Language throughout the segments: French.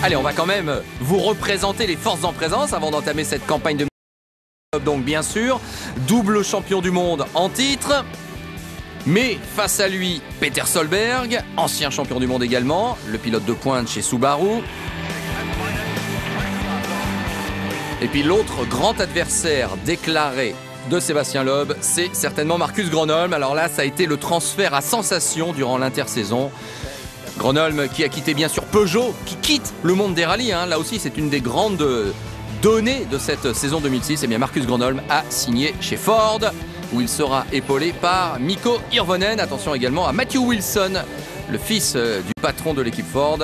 Allez, on va quand même vous représenter les forces en présence avant d'entamer cette campagne de donc bien sûr, double champion du monde en titre. Mais face à lui, Peter Solberg, ancien champion du monde également, le pilote de pointe chez Subaru. Et puis l'autre grand adversaire déclaré de Sébastien Loeb, c'est certainement Marcus Gronholm. Alors là, ça a été le transfert à sensation durant l'intersaison. Gronholm qui a quitté bien sûr Peugeot, qui quitte le monde des rallyes. Là aussi, c'est une des grandes données de cette saison 2006. Et bien Marcus Gronholm a signé chez Ford, où il sera épaulé par Mikko Hirvonen. Attention également à Matthew Wilson, le fils du patron de l'équipe Ford,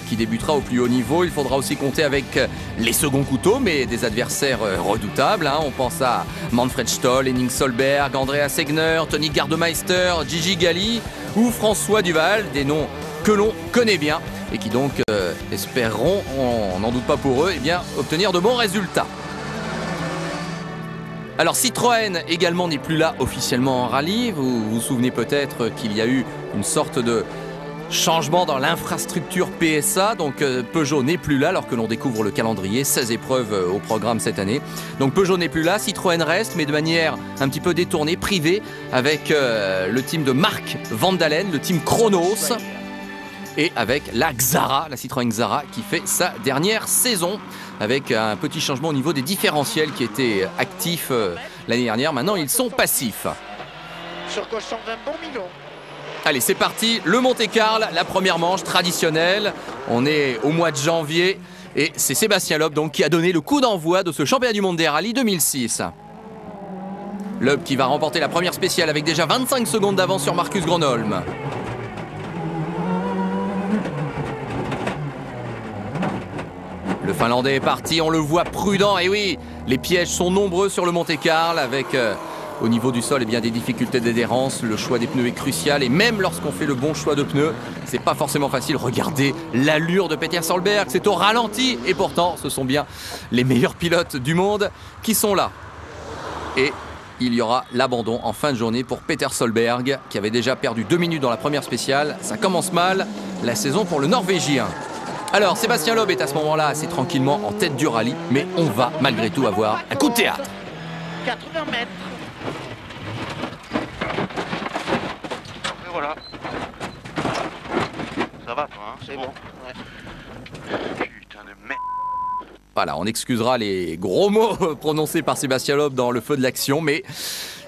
qui débutera au plus haut niveau. Il faudra aussi compter avec les seconds couteaux, mais des adversaires redoutables. On pense à Manfred Stoll, Henning Solberg, Andreas Segner, Tony Gardemeister, Gigi Galli ou François Duval, des noms que l'on connaît bien et qui donc espéreront, on n'en doute pas pour eux, obtenir de bons résultats. Alors Citroën également n'est plus là officiellement en rallye. Vous vous souvenez peut-être qu'il y a eu une sorte de changement dans l'infrastructure PSA, donc Peugeot n'est plus là alors que l'on découvre le calendrier, 16 épreuves au programme cette année. Donc Peugeot n'est plus là, Citroën reste, mais de manière un petit peu détournée, privée, avec le team de Marc Vandalen, le team Chronos, et avec la Xara, la Citroën Xara, qui fait sa dernière saison, avec un petit changement au niveau des différentiels qui étaient actifs l'année dernière. Maintenant, ils sont passifs. Sur gauche 120, bon Milon. Allez, c'est parti, le Monte-Carlo, la première manche traditionnelle. On est au mois de janvier et c'est Sébastien Loeb donc qui a donné le coup d'envoi de ce championnat du monde des rallyes 2006. Loeb qui va remporter la première spéciale avec déjà 25 secondes d'avance sur Marcus Gronholm. Le Finlandais est parti, on le voit prudent. Et oui, les pièges sont nombreux sur le Monte-Carlo avec... au niveau du sol, des difficultés d'adhérence, le choix des pneus est crucial et même lorsqu'on fait le bon choix de pneus, c'est pas forcément facile. Regardez l'allure de Peter Solberg, c'est au ralenti et pourtant ce sont bien les meilleurs pilotes du monde qui sont là. Et il y aura l'abandon en fin de journée pour Peter Solberg qui avait déjà perdu 2 minutes dans la première spéciale. Ça commence mal la saison pour le Norvégien. Alors Sébastien Loeb est à ce moment-là assez tranquillement en tête du rallye, mais on va malgré tout avoir un coup de théâtre. 80 mètres. Voilà. Ça va toi, c'est bon. Ouais. Putain de merde. Voilà, on excusera les gros mots prononcés par Sébastien Loeb dans le feu de l'action, mais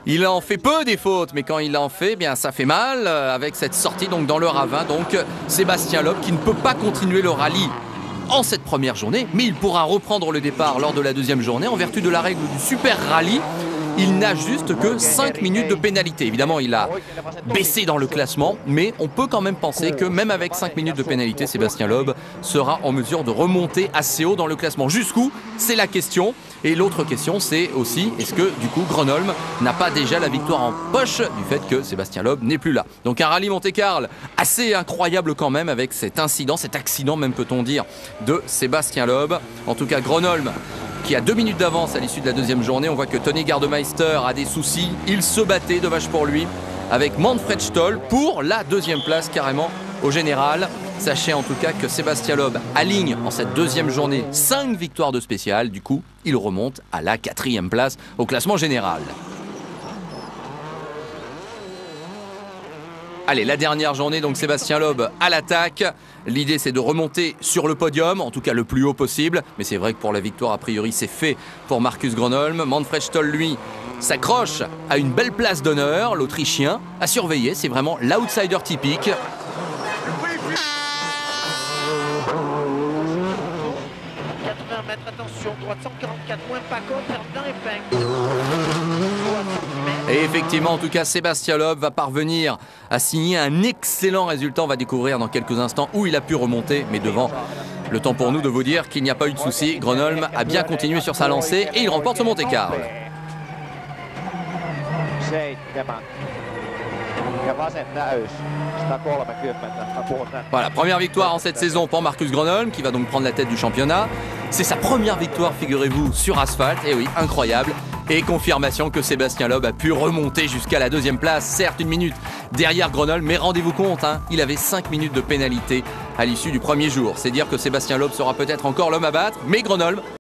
il en fait peu des fautes, mais quand il en fait, ça fait mal avec cette sortie donc dans le ravin. Donc Sébastien Loeb qui ne peut pas continuer le rallye en cette première journée, mais il pourra reprendre le départ lors de la deuxième journée en vertu de la règle du super rallye. Il n'a juste que 5 minutes de pénalité. Évidemment, il a baissé dans le classement, mais on peut quand même penser que même avec 5 minutes de pénalité, Sébastien Loeb sera en mesure de remonter assez haut dans le classement. Jusqu'où? C'est la question. Et l'autre question, c'est aussi, est-ce que du coup Gronholm n'a pas déjà la victoire en poche du fait que Sébastien Loeb n'est plus là? Donc un rallye Monte-Carlo assez incroyable quand même avec cet incident, cet accident même peut-on dire, de Sébastien Loeb. En tout cas, Gronholm qui a 2 minutes d'avance à l'issue de la deuxième journée. On voit que Tony Gardemeister a des soucis. Il se battait, dommage pour lui, avec Manfred Stoll pour la deuxième place carrément au général. Sachez en tout cas que Sébastien Loeb aligne en cette deuxième journée 5 victoires de spécial. Du coup, il remonte à la 4e place au classement général. Allez, la dernière journée, donc Sébastien Loeb à l'attaque. L'idée, c'est de remonter sur le podium, en tout cas le plus haut possible. Mais c'est vrai que pour la victoire, a priori, c'est fait pour Marcus Gronholm. Manfred Stoll, lui, s'accroche à une belle place d'honneur. L'Autrichien à surveiller, c'est vraiment l'outsider typique. 80 mètres, attention, droite 144, moins Paco, Ferdinand épingle. Et effectivement, en tout cas, Sébastien Loeb va parvenir à signer un excellent résultat. On va découvrir dans quelques instants où il a pu remonter. Mais devant, le temps pour nous de vous dire qu'il n'y a pas eu de souci. Gronholm a bien continué sur sa lancée et il remporte ce Monte-Carlo. Voilà, première victoire en cette saison pour Marcus Gronholm qui va donc prendre la tête du championnat. C'est sa première victoire, figurez-vous, sur asphalte. Et oui, incroyable. Et confirmation que Sébastien Loeb a pu remonter jusqu'à la 2e place, certes 1 minute derrière Grenoble, mais rendez-vous compte, il avait 5 minutes de pénalité à l'issue du premier jour. C'est dire que Sébastien Loeb sera peut-être encore l'homme à battre, mais Grenoble